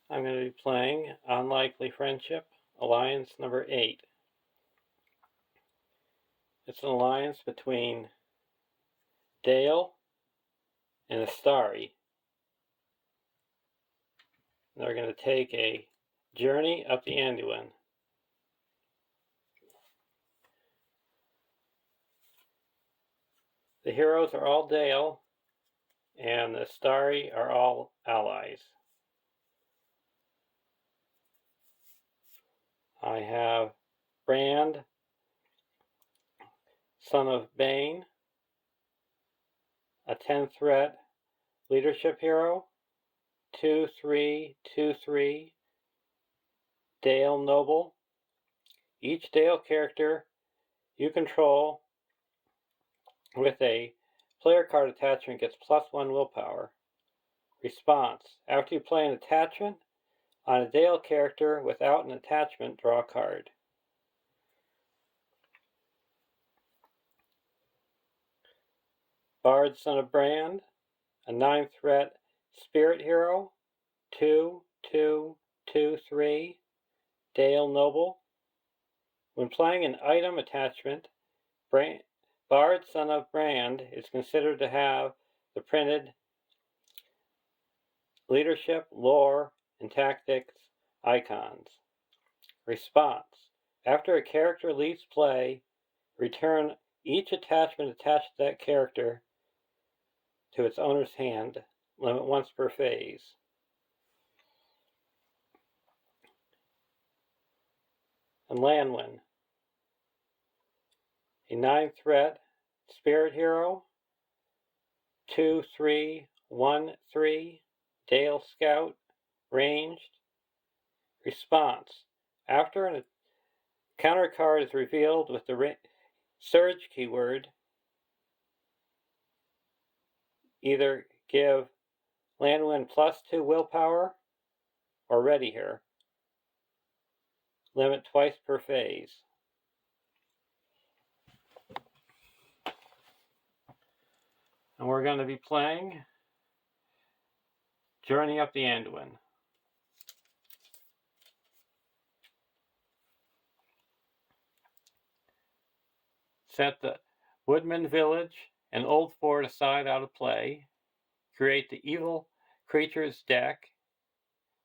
I'm going to be playing Unlikely Friendship, Alliance number 8. It's an alliance between Dale and Istari. They're going to take a journey up the Anduin. The heroes are all Dale, and the Istari are all allies. I have Brand, son of Bane, a 10 threat leadership hero, 2/3/2/3 Dale Noble. Each Dale character you control with a player card attachment gets +1 willpower. Response: after you play an attachment on a Dale character without an attachment, draw a card. Bard, son of Brand, a 9 threat spirit hero, 2/2/2/3 Dale Noble. When playing an item attachment, Bard, son of Brand is considered to have the printed leadership, lore, and tactics icons. Response: after a character leaves play, return each attachment attached to that character to its owner's hand, limit once per phase. And Lanwin, a 9 threat spirit hero, 2/3/1/3 Dale Scout, ranged. Response: after a counter card is revealed with the surge keyword, either give Lanwin +2 willpower or ready here. Limit twice per phase. And we're going to be playing Journey Up the Anduin. Set the Woodman Village and Old Fort aside out of play. Create the Evil Creatures deck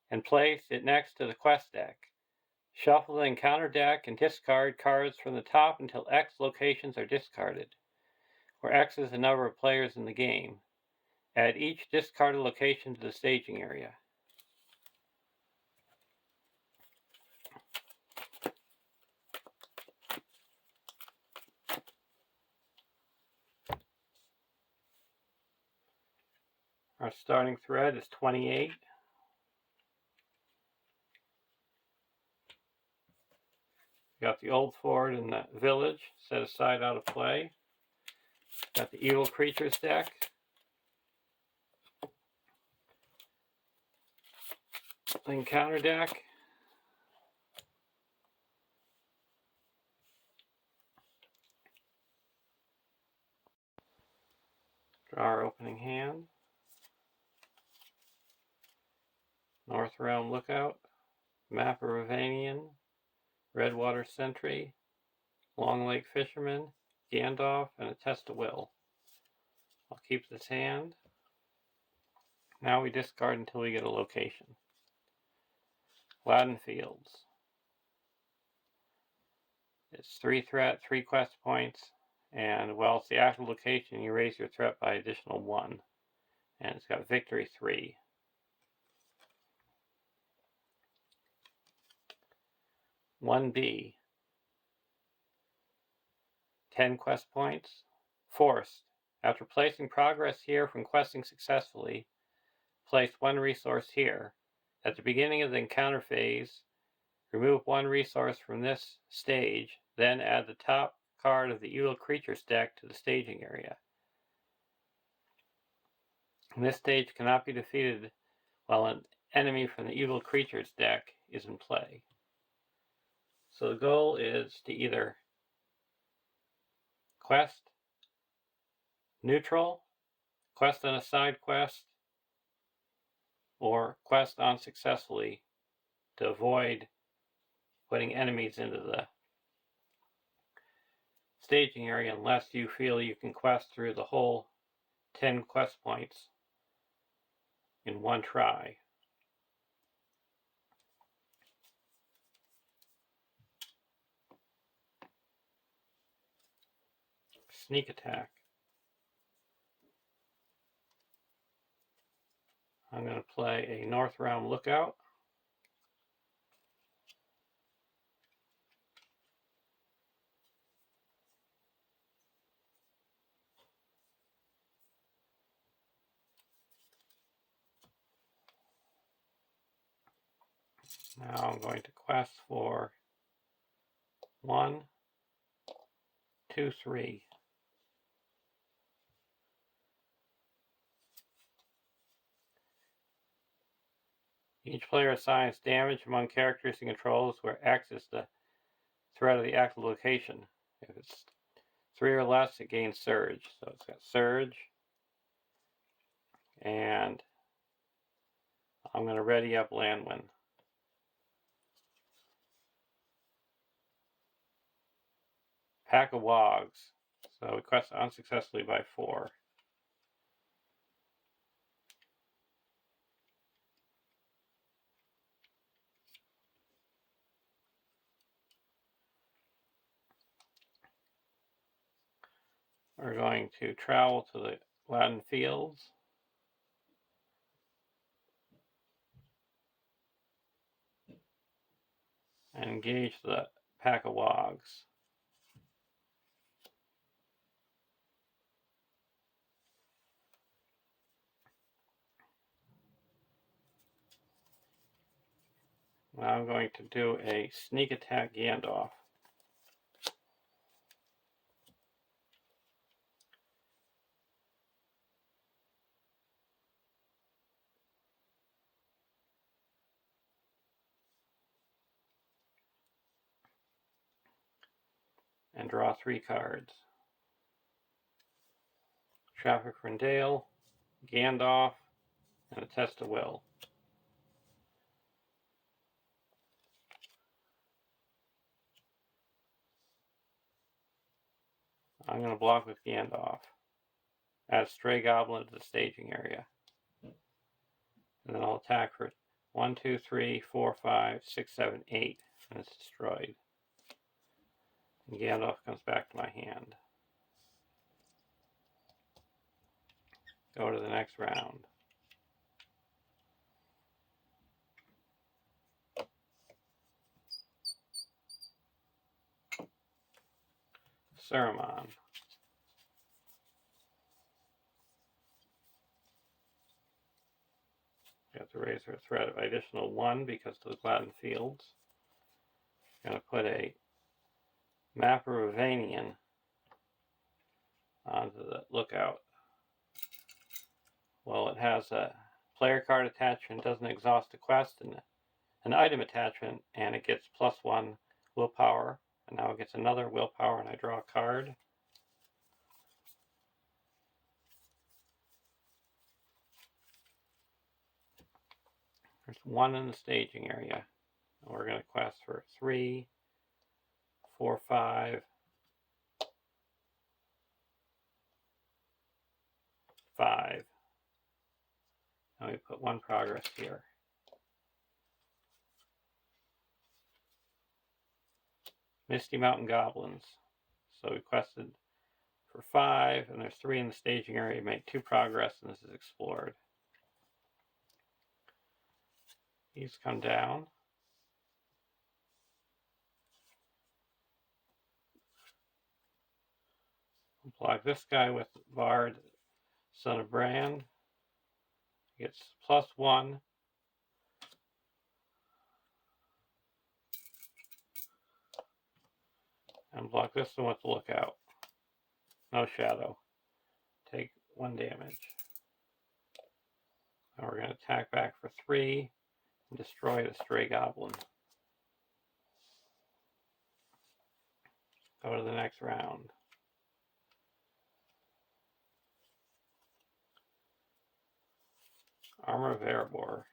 and place it next to the quest deck. Shuffle the encounter deck and discard cards from the top until X locations are discarded, where X is the number of players in the game. Add each discarded location to the staging area. Our starting thread is 28. Got the Old Fort and the Village set aside out of play. Got the Evil Creatures deck. The encounter deck. Draw our opening hand. North Realm Lookout. Map of Ravanian. Redwater Sentry. Long Lake Fisherman. Gandalf, and a Test of Will. I'll keep this hand. Now we discard until we get a location. Loudon Fields. It's 3 threat, 3 quest points, and while it's the active location, you raise your threat by additional 1. And it's got victory 3. (1B). 10 quest points. Forced. After placing progress here from questing successfully, place 1 resource here. At the beginning of the encounter phase, remove 1 resource from this stage, then add the top card of the Evil Creatures deck to the staging area. And this stage cannot be defeated while an enemy from the Evil Creatures deck is in play. So the goal is to either quest neutral, quest on a side quest, or quest unsuccessfully to avoid putting enemies into the staging area unless you feel you can quest through the whole 10 quest points in one try. Sneak attack. I'm going to play a North Realm Lookout. Now I'm going to quest for 1, 2, 3. Each player assigns damage among characters he controls where X is the threat of the active location. If it's 3 or less, it gains Surge. So it's got Surge. And I'm going to ready up Anduin. Pack of Wogs. So we quest unsuccessfully by 4. We're going to travel to the Latin Fields. And engage the pack of Wogs. Now I'm going to do a sneak attack Gandalf. And draw 3 cards. Traffic from Dale, Gandalf, and a Test of Will. I'm going to block with Gandalf. Add Stray Goblin to the staging area. And then I'll attack for 1, 2, 3, 4, 5, 6, 7, 8. And it's destroyed. And Gandalf comes back to my hand. Go to the next round. Saruman. You have to raise her threat of additional 1 because of the Latin Fields. I'm going to put a Map of Ravanian onto the Lookout. Well, it has a player card attachment, doesn't exhaust a quest, and an item attachment, and it gets +1 willpower. And now it gets another willpower, and I draw a card. There's 1 in the staging area. And we're going to quest for 3, 4, 5, 5. And we put 1 progress here. Misty Mountain Goblins. So we quested for 5, and there's 3 in the staging area. Make 2 progress, and this is explored. These come down. Block this guy with Bard, Son of Brand. Gets +1. And block this one with the Lookout. No shadow. Take 1 damage. And we're going to attack back for 3 and destroy the Stray Goblin. Go to the next round. Armor of Erebor.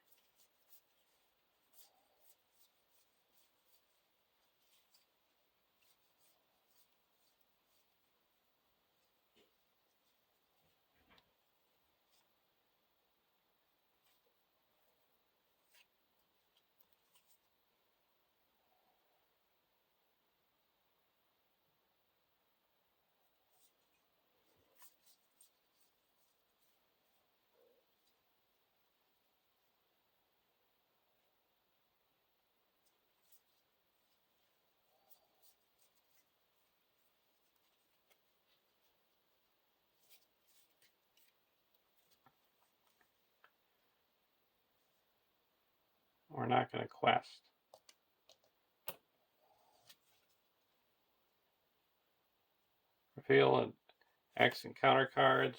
We're not going to quest. Reveal an X and counter cards.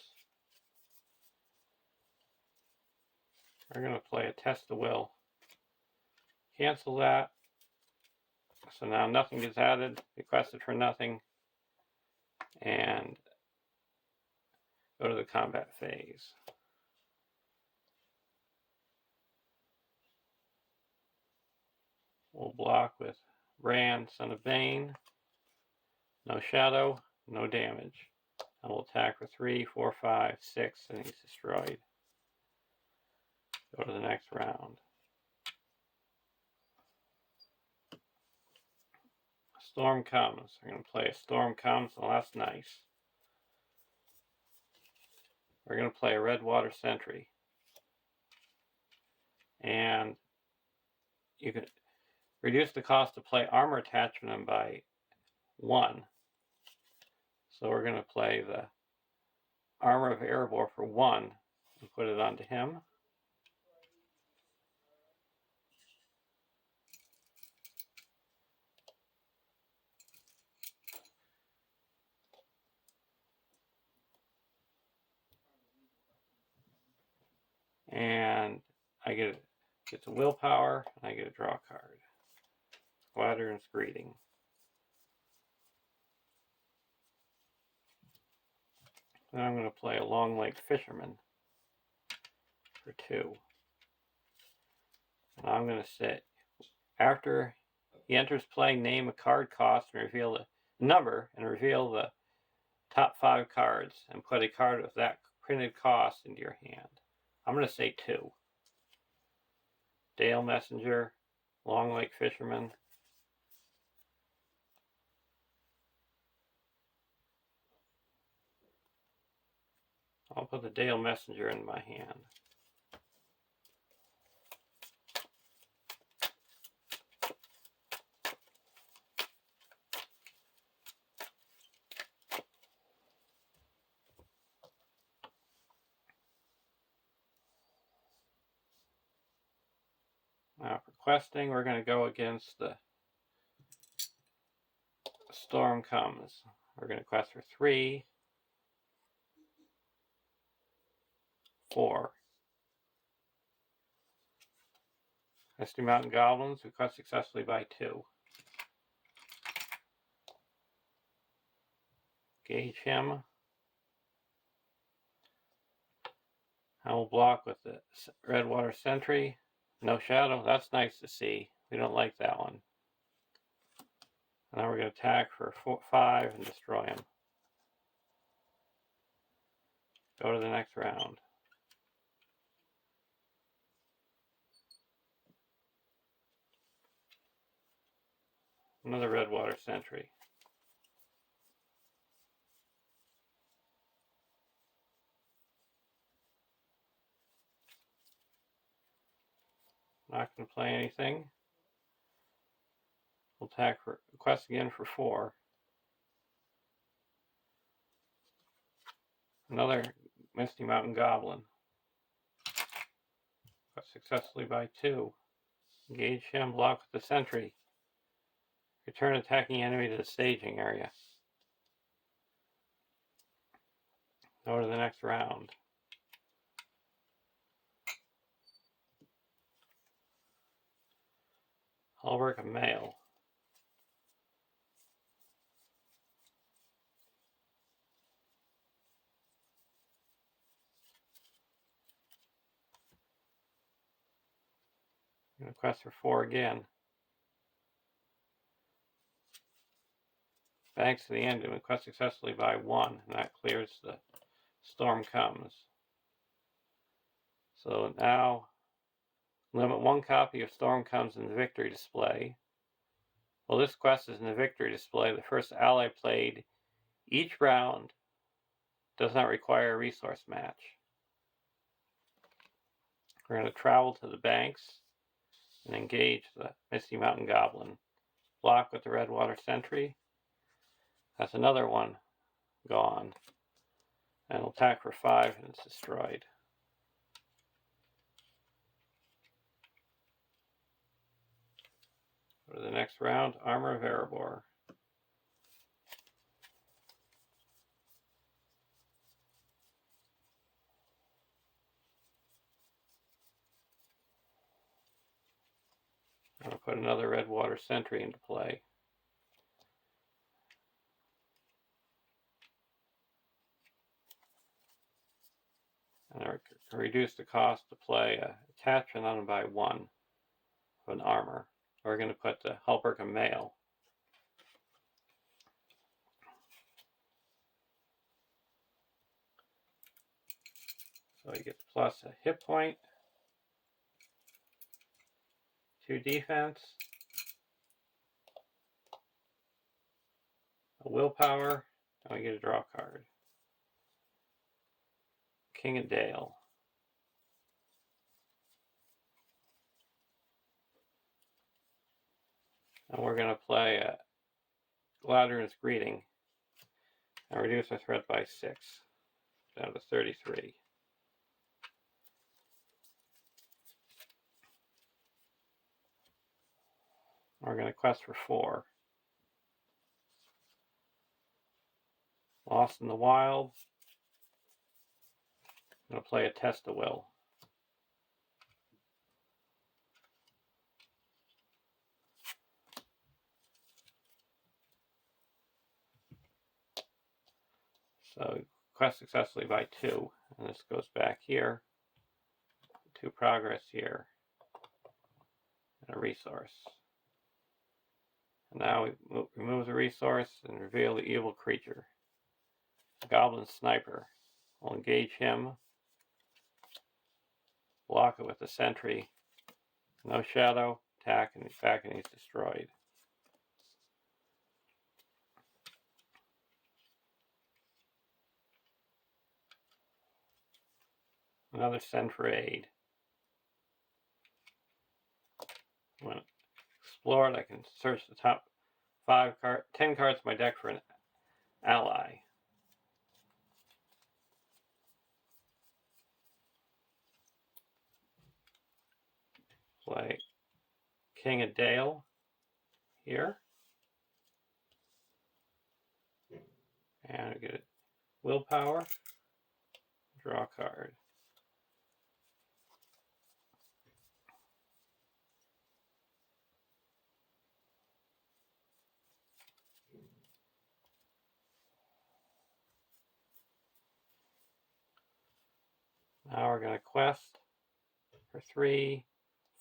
We're going to play a Test the Will. Cancel that. So now nothing gets added, requested for nothing, and go to the combat phase. We'll block with Brand, Son of Bane. No shadow, no damage. And we'll attack for 3, 4, 5, 6, and he's destroyed. Go to the next round. Storm comes. We're going to play a Storm Comes, well, that's nice. We're going to play a Redwater Sentry. And you can reduce the cost to play Armor Attachment by 1. So we're going to play the Armor of Erebor for 1 and put it onto him. And I get a willpower, and I get a draw card. Squadron's Greeting. Then I'm going to play a Long Lake Fisherman for 2. And I'm going to say, after he enters play, name a card cost and reveal the number, and reveal the top 5 cards, and put a card with that printed cost into your hand. I'm going to say 2. Dale Messenger, Long Lake Fisherman. I'll put the Dale Messenger in my hand. Now for questing, we're going to go against the Storm Comes. We're going to quest for 3, 4. Misty Mountain Goblins, we quest successfully by 2. Gauge him. I will block with the Redwater Sentry. No shadow, that's nice to see. We don't like that one. Now we're going to attack for 5 and destroy him. Go to the next round. Another Redwater Sentry. Not going to play anything. We'll attack for quest again for 4. Another Misty Mountain Goblin. Quest successfully by 2. Engage him, block with the sentry. Return attacking enemy to the staging area. Go to the next round. I'll work a male. I'm going to quest for 4 again. Thanks to the Anduin, quest successfully by 1, and that clears the Storm Comes. So now, limit 1 copy of Storm Comes in the victory display. Well, this quest is in the victory display. The first ally played each round does not require a resource match. We're going to travel to the banks and engage the Misty Mountain Goblin. Block with the Redwater Sentry. That's another one gone. And we'll attack for 5 and it's destroyed. next round, Armor of Erebor. I'm going to put another red water sentry into play. And I reduce the cost to play attachment on by 1 of an armor. We're going to put the Halberg Mail. So you get plus a hit point, 2 defense, a willpower, and we get a draw card. King of Dale. And we're going to play Gladrun's Greeting and reduce our threat by 6, down to 33. We're going to quest for 4. Lost in the Wild. I'm going to play a Test of Will. So quest successfully by 2, and this goes back here, 2 progress here, and a resource. And now we remove the resource and reveal the evil creature. The Goblin Sniper. We'll engage him, block it with the sentry, no shadow, attack, and he's back and he's destroyed. Another send for aid. When I explore it, I can search the top 10 cards of my deck for an ally. Play King of Dale here. And I get a willpower, draw a card. Now we're going to quest for 3,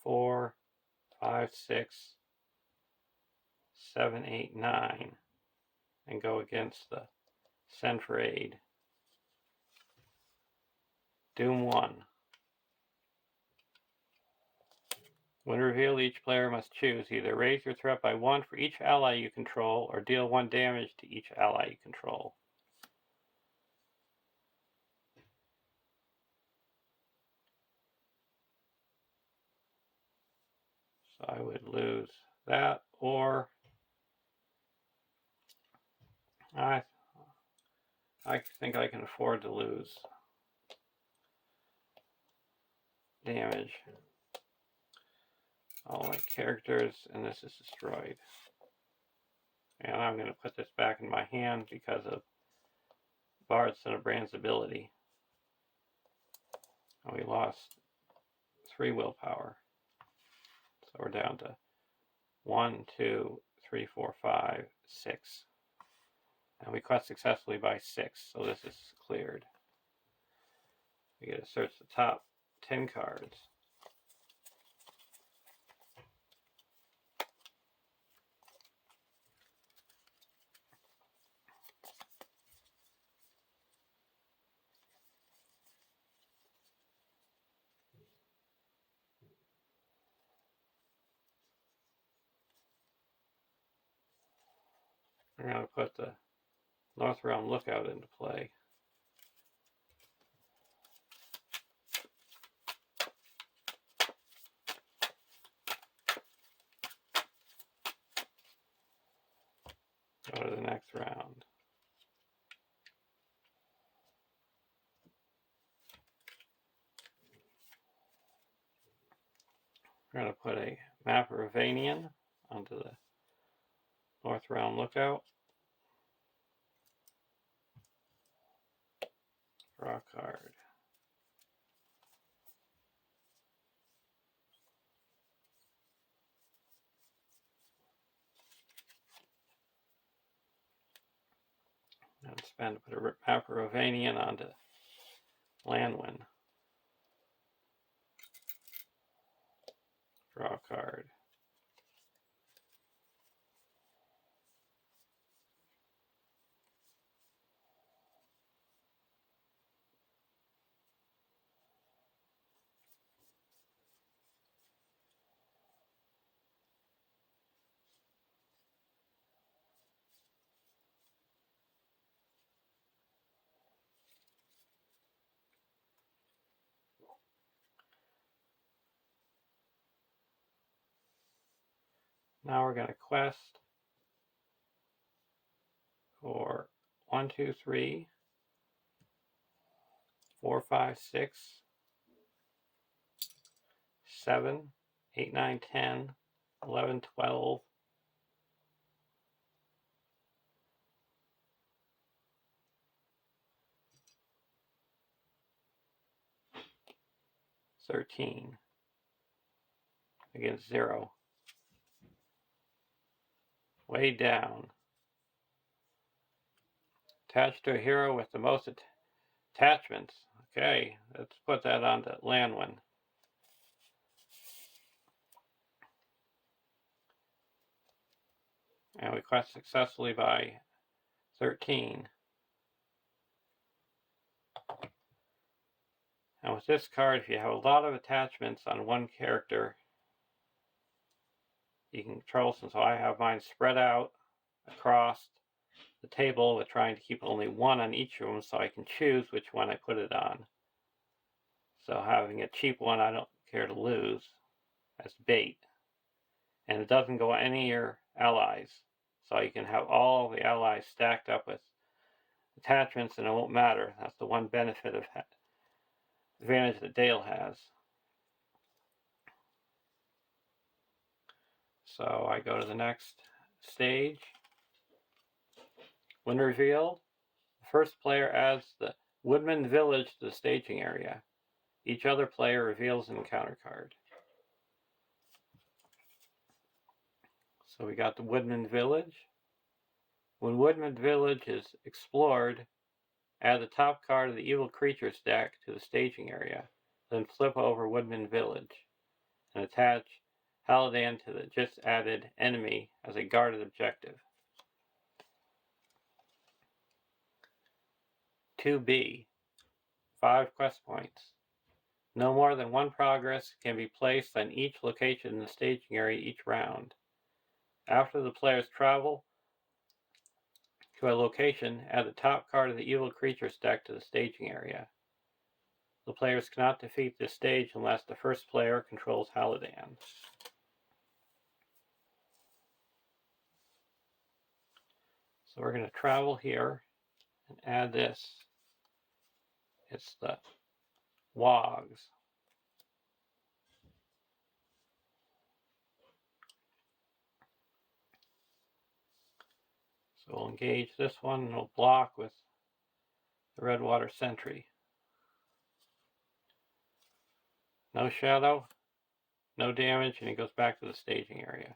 4, 5, 6, 7, 8, 9, and go against the send for aid. Doom 1. When revealed, each player must choose either raise your threat by 1 for each ally you control, or deal 1 damage to each ally you control. So I would lose that, or I think I can afford to lose damage. All my characters, and this is destroyed. And I'm going to put this back in my hand because of Bard's and Brand's ability. And we lost 3 willpower. So we're down to 1, 2, 3, 4, 5, 6. And we quest successfully by 6, so this is cleared. We get to search the top 10 cards. We're going to put the North Realm Lookout into play. Go to the next round. We're going to put a Map of Ravanian onto the North Realm Lookout. Draw a card. And spend to put a map of Rovanian onto Anduin. Draw a card. Now we're going to quest for 1, 2, 3, 4, 5, 6, 7, 8, 9, 10, 11, 12, 13 against 0. Way down. Attached to a hero with the most attachments. Okay, let's put that onto Anduin. And we quest successfully by 13. And with this card, if you have a lot of attachments on one character, you can control them. So I have mine spread out across the table with trying to keep only one on each of them so I can choose which one I put it on. So having a cheap one I don't care to lose as bait. And it doesn't go on any of your allies. So you can have all the allies stacked up with attachments and it won't matter. That's the one benefit of advantage that Dale has. So I go to the next stage. When revealed, the first player adds the Woodman Village to the staging area. Each other player reveals an encounter card. So we got the Woodman Village. When Woodman Village is explored, add the top card of the Evil Creatures deck to the staging area. Then flip over Woodman Village and attach Haladan to the just added enemy as a guarded objective. 2B. 5 quest points. No more than 1 progress can be placed on each location in the staging area each round. After the players travel to a location, add the top card of the Evil Creatures deck to the staging area. The players cannot defeat this stage unless the first player controls Haladan. So we're going to travel here and add this. It's the Wogs. So we'll engage this one and we'll block with the Redwater Sentry. No shadow, no damage, and he goes back to the staging area.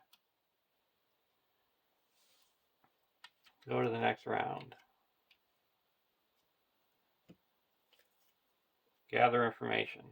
Go to the next round. Gather information.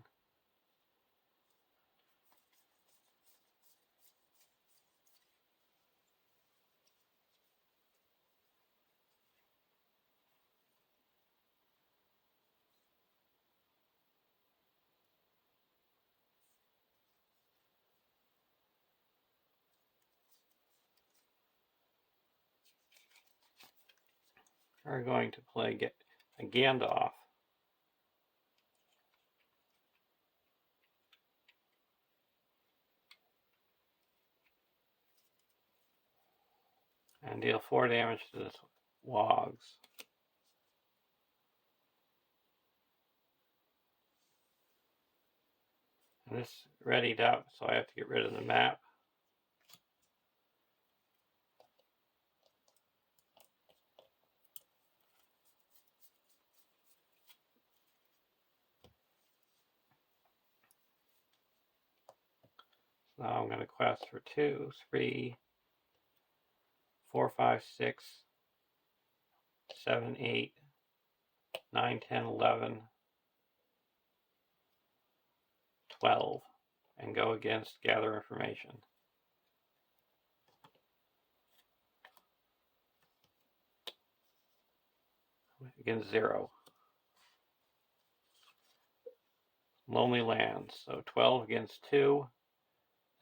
We're going to play a Gandalf. And deal 4 damage to this Wogs. And this readied up, so I have to get rid of the map. Now I'm going to quest for 2, 3, 4, 5, 6, 7, 8, 9, 10, 11, 12, and go against gather information. Against 0. Lonely Lands. So 12 against 2.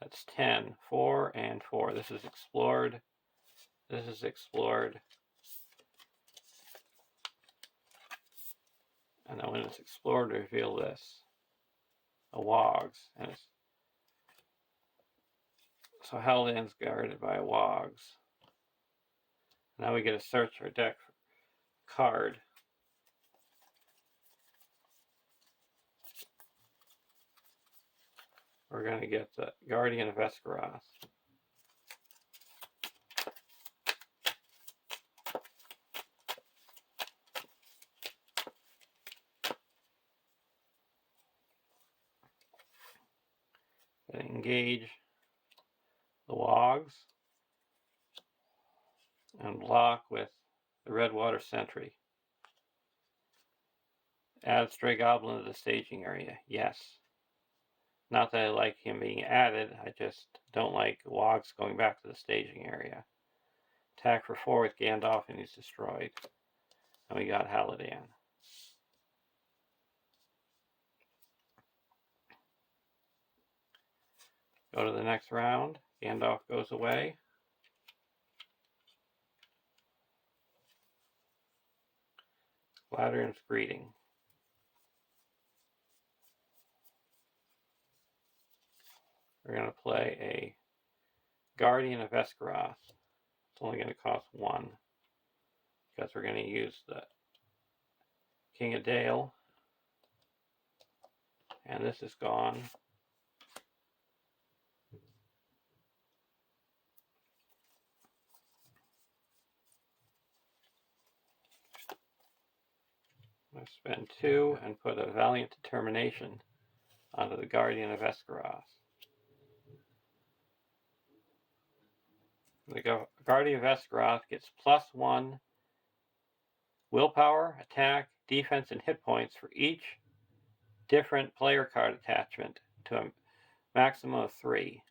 That's 10. 4 and 4. This is explored. This is explored. And then when it's explored, reveal this. A Wogs. And it's so Hellland's guarded by Wogs. Now we get to search our deck card. We're going to get the Guardian of Esgaroth. And engage the Wogs and block with the Redwater Sentry. Add Stray Goblin to the staging area. Yes. Not that I like him being added, I just don't like Wogs going back to the staging area. Attack for 4 with Gandalf and he's destroyed. And we got Haladan. Go to the next round. Gandalf goes away. Gladern's Greeting. We're going to play a Guardian of Esgaroth. It's only going to cost 1. Because we're going to use the King of Dale. And this is gone. I'm going to spend 2 and put a Valiant Determination onto the Guardian of Esgaroth. The Guardian of Esgaroth gets +1 willpower, attack, defense, and hit points for each different player card attachment to a maximum of 3.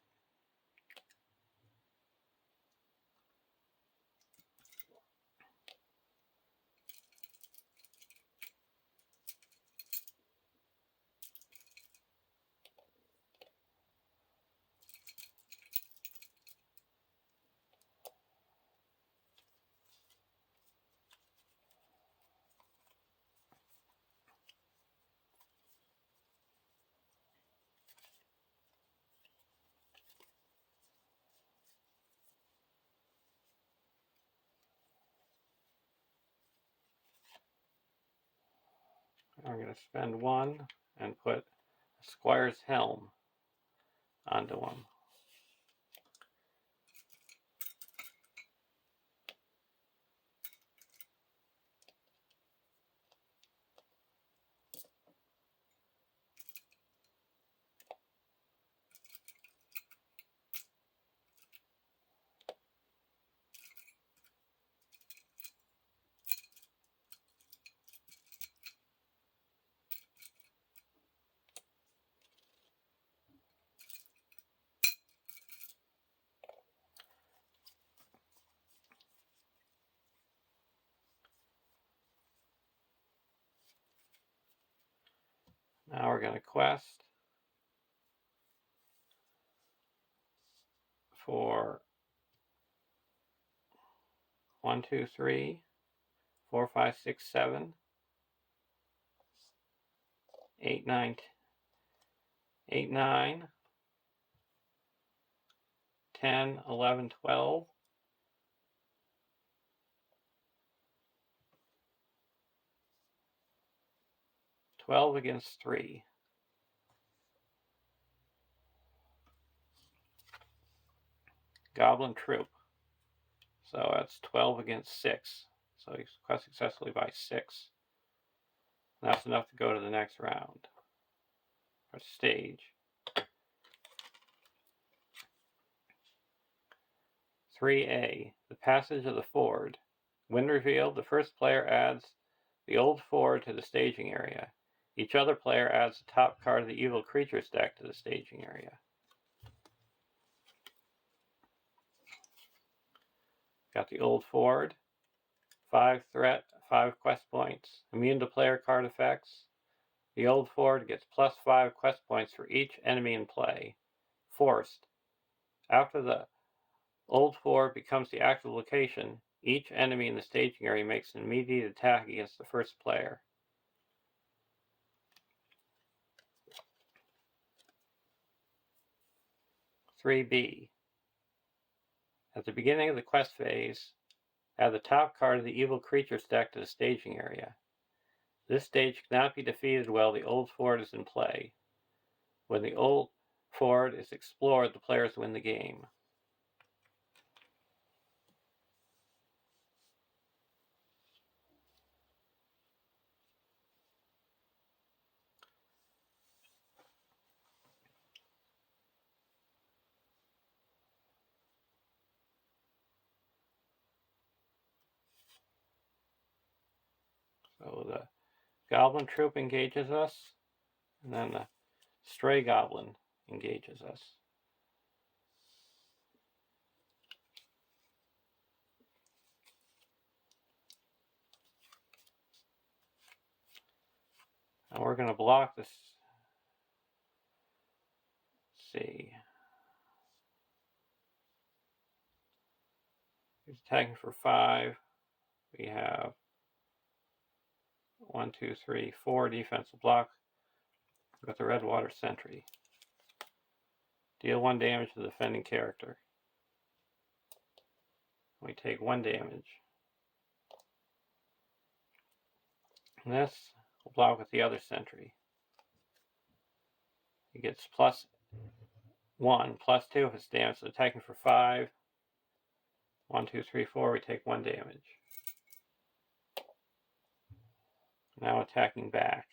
I'm going to spend 1 and put Squire's Helm onto him. Now we're going to quest for 1, 2, 3, 4, 5, 6, 7, 8, 9, 8, 9, 10, 11, 12. 12 against 3. Goblin Troop. So that's 12 against 6. So he's quest successfully by 6. And that's enough to go to the next round. Or stage. 3A, the passage of the ford. When revealed, the first player adds the old ford to the staging area. Each other player adds the top card of the evil creatures deck to the staging area. Got the old ford, 5 threat, 5 quest points, immune to player card effects. The old ford gets plus 5 quest points for each enemy in play. Forced. After the old ford becomes the active location, each enemy in the staging area makes an immediate attack against the first player. (3B). At the beginning of the quest phase, add the top card of the evil creatures deck to the staging area. This stage cannot be defeated while the old ford is in play. When the old ford is explored, the players win the game. So the goblin troop engages us, and then the stray goblin engages us. And we're going to block this. Let's see. He's attacking for 5. We have 1, 2, 3, 4 defensive block with the red water sentry. Deal 1 damage to the defending character. We take 1 damage. And this will block with the other sentry. He gets plus 1, plus 2 if it's damage, so attacking for 5. 1, 2, 3, 4, we take 1 damage. Now attacking back.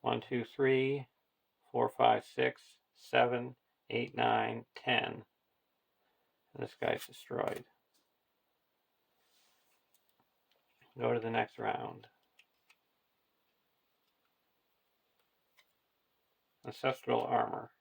1, 2, 3, 4, 5, 6, 7, 8, 9, 10. And this guy's destroyed. Go to the next round. Ancestral armor.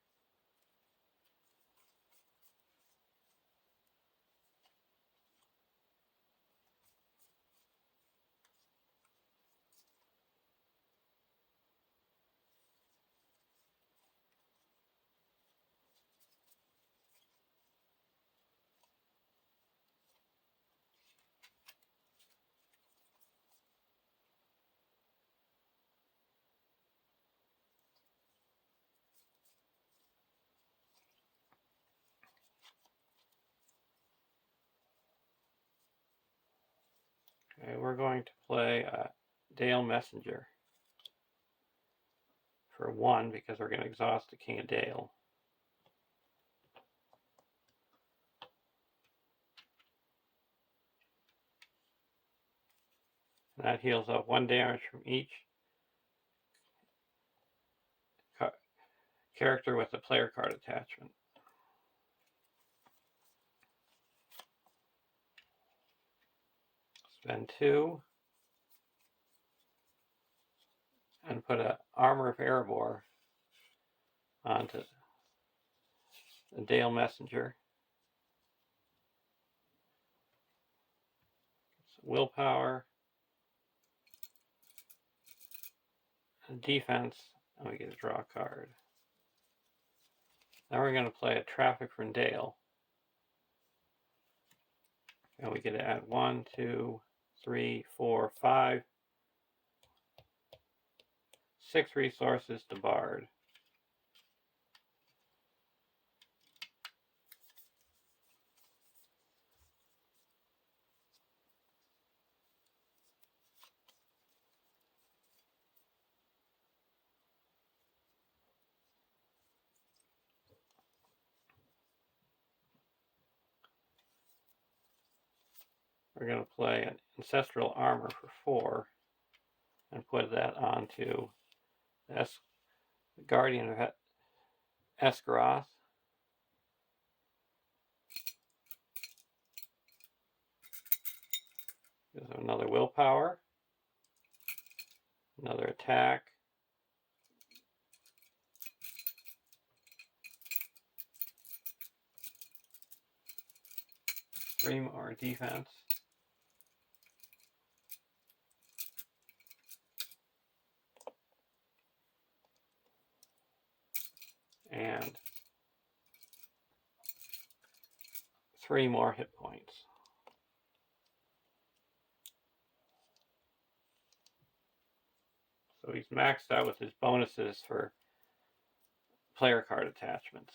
Okay, we're going to play Dale Messenger for 1 because we're going to exhaust the King of Dale. And that heals up 1 damage from each character with a player card attachment. Spend 2 and put an Armor of Erebor onto the Dale Messenger. It's willpower, and defense, and we get to draw a card. Now we're going to play a Traffic from Dale. And we get to add 1, 2, 3, 4, 5, 6 resources to Bard. We're going to play an Ancestral Armor for 4 and put that onto the Guardian of Esgaroth. Gives him another willpower. Another attack. Three more defense. And 3 more hit points. So he's maxed out with his bonuses for player card attachments.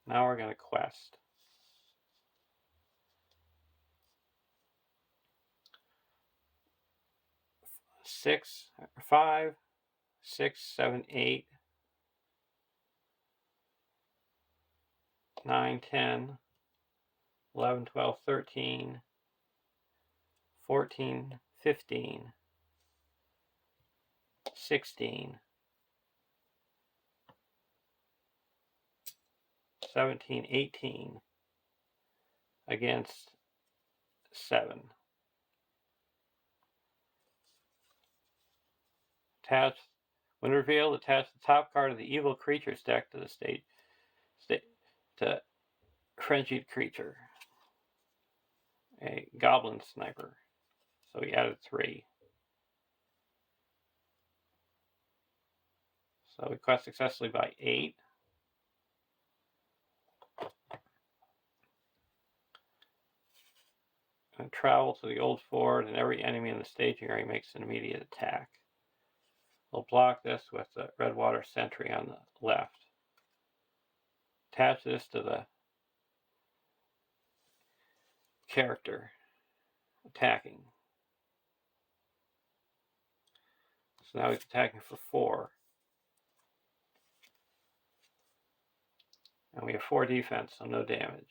Now we're going to quest. 5, 6, 7, 8, 9, 10, 11, 12, 13, 14, 15, 16, 17, 18 against 7. When revealed, attach the top card of the evil creature's deck to the to frenzied creature. A goblin sniper. So we added 3. So we quest successfully by 8. And travel to the old fort, and every enemy in the staging area makes an immediate attack. We'll block this with the Redwater Sentry on the left. Attach this to the character attacking. So now he's attacking for 4. And we have 4 defense, so no damage.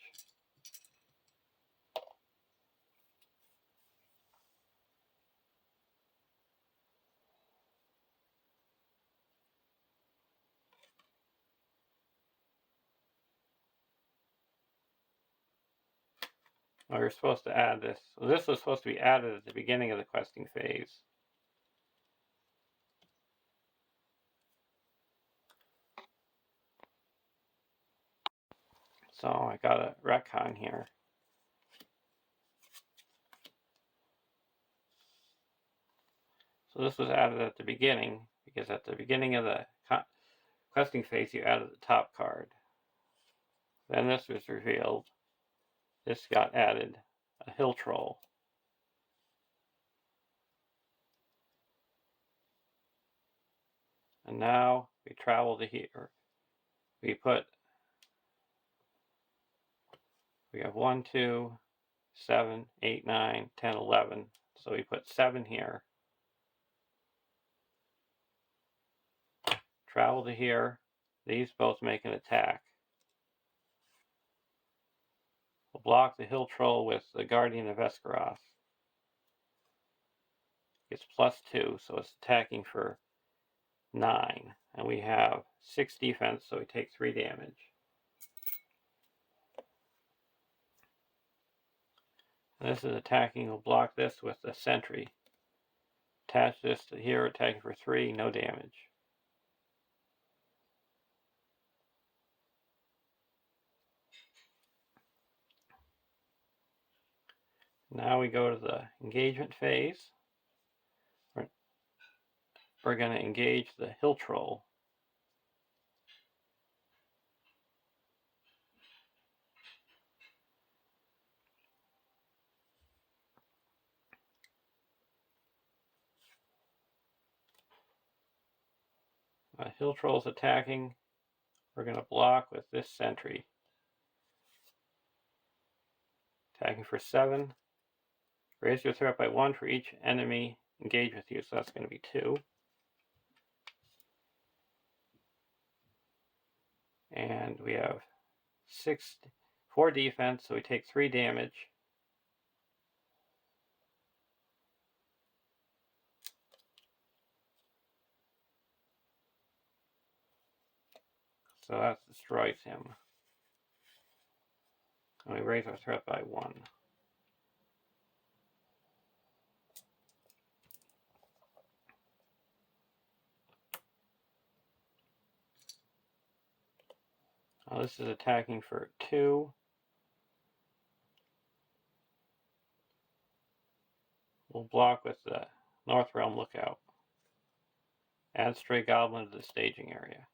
Well, you're supposed to add this. So this was supposed to be added at the beginning of the questing phase. So I got a retcon here. So this was added at the beginning, because at the beginning of the questing phase you added the top card. Then this was revealed. This got added, a hill troll. And now we travel to here. We have 1, 2, 7, 8, 9, 10, 11. So we put 7 here. Travel to here. These both make an attack. We'll block the hill troll with the Guardian of Escaroth. It's +2, so it's attacking for 9. And we have 6 defense, so we take 3 damage. And this is attacking. We'll block this with the sentry. Attach this to here, attacking for 3, no damage. Now we go to the engagement phase. We're going to engage the hill troll. Hill troll's attacking. We're going to block with this sentry. Attacking for 7. Raise your threat by 1 for each enemy engaged with you, so that's going to be 2. And we have 4 defense, so we take 3 damage. So that destroys him. And we raise our threat by 1. Now this is attacking for 2. We'll block with the North Realm Lookout. Add Stray Goblin to the staging area.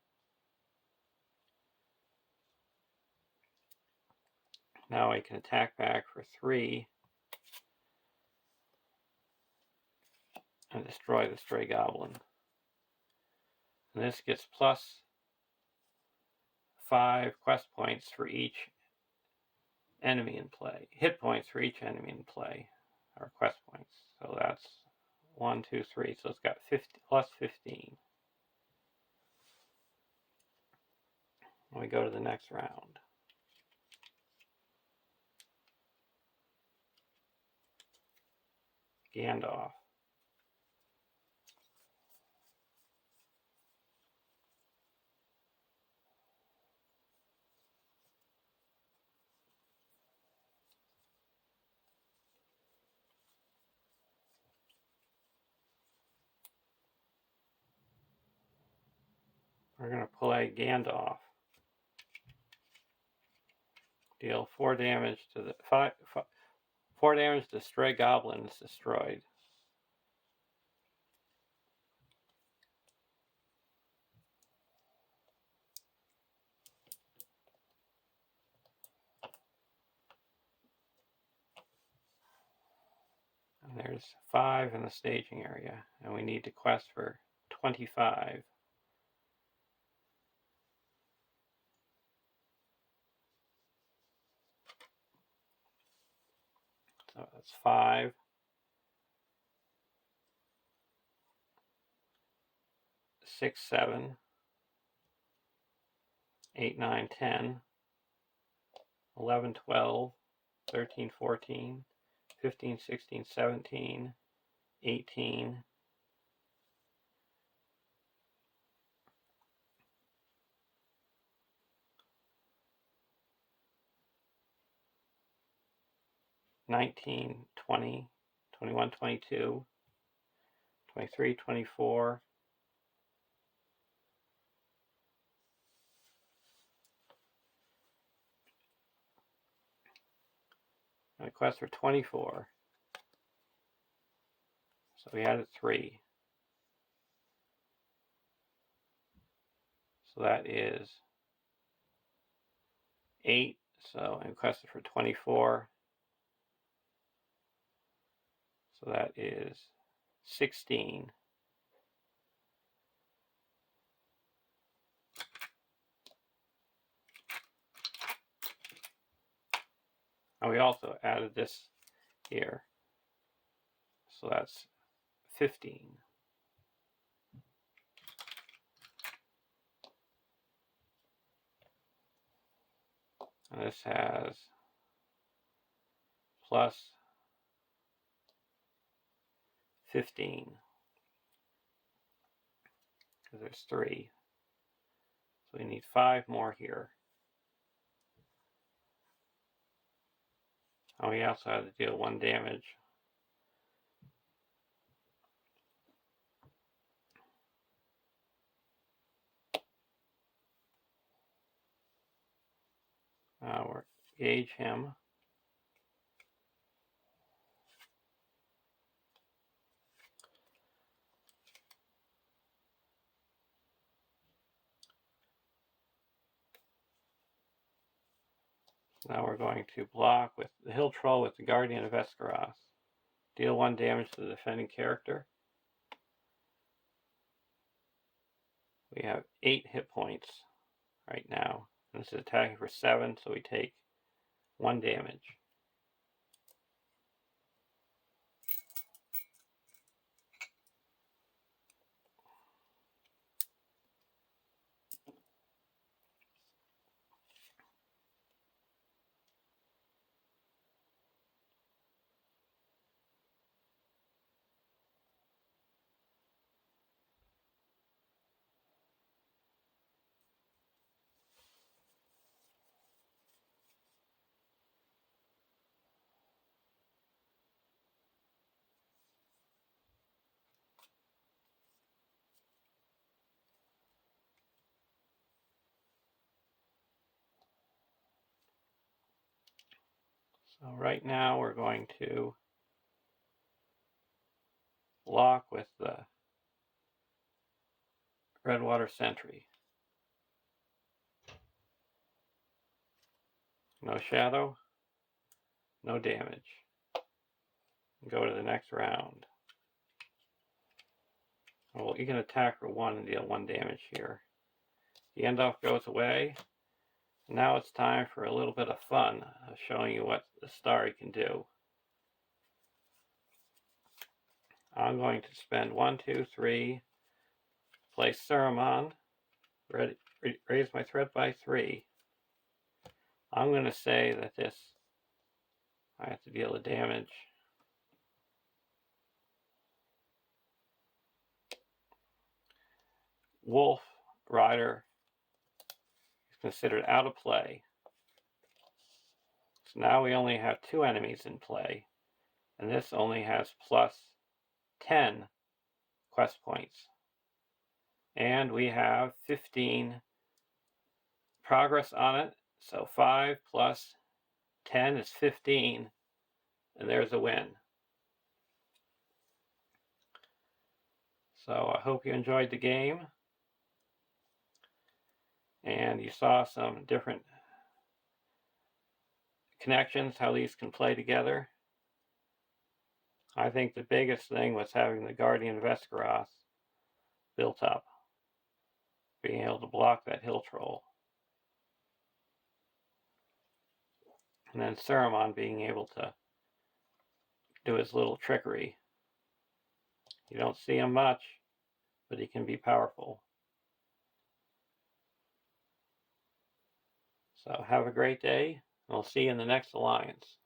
Now I can attack back for 3 and destroy the Stray Goblin. And this gets plus 5 quest points for each enemy in play. Hit points for each enemy in play, or quest points. So that's 1, 2, 3. So it's got 50, plus 15. We go to the next round. Gandalf. We're going to play Gandalf. Deal 4 damage to the 4 damage to Stray Goblin is destroyed. And there's 5 in the staging area, and we need to quest for 25. So that's 5, 6, 7, 8, 9, 10, 11, 12, 13, 14, 15, 16, 17, 18, 19, 20, 21, 22, 23, 24, and a quest for 24. So we added 3. So that is 8. So I requested for 24. So that is 16. And we also added this here. So that's 15. And this has plus 15. Because there's 3. So we need 5 more here. And we also have to deal 1 damage. We're gauge him. Now we're going to block with the Hill Troll with the Guardian of Escaros. Deal 1 damage to the defending character. We have 8 hit points right now. And this is attacking for 7, so we take 1 damage. So right now we're going to lock with the Redwater Sentry. No shadow, no damage. Go to the next round. Well, you can attack for 1 and deal 1 damage here. The end off goes away. Now it's time for a little bit of fun of showing you what the Istari can do. I'm going to spend 1, 2, 3, place Saruman, raise my threat by 3. I'm going to say that this, I have to deal the damage. Wolf Rider is considered out of play. So now we only have 2 enemies in play, and this only has plus 10 quest points. And we have 15 progress on it, so 5 plus 10 is 15, and there's a win. So I hope you enjoyed the game, and you saw some different connections, how these can play together. I think the biggest thing was having the Guardian Vescaros built up, being able to block that hill troll. And then Saruman being able to do his little trickery. You don't see him much, but he can be powerful. So have a great day, and I'll see you in the next alliance.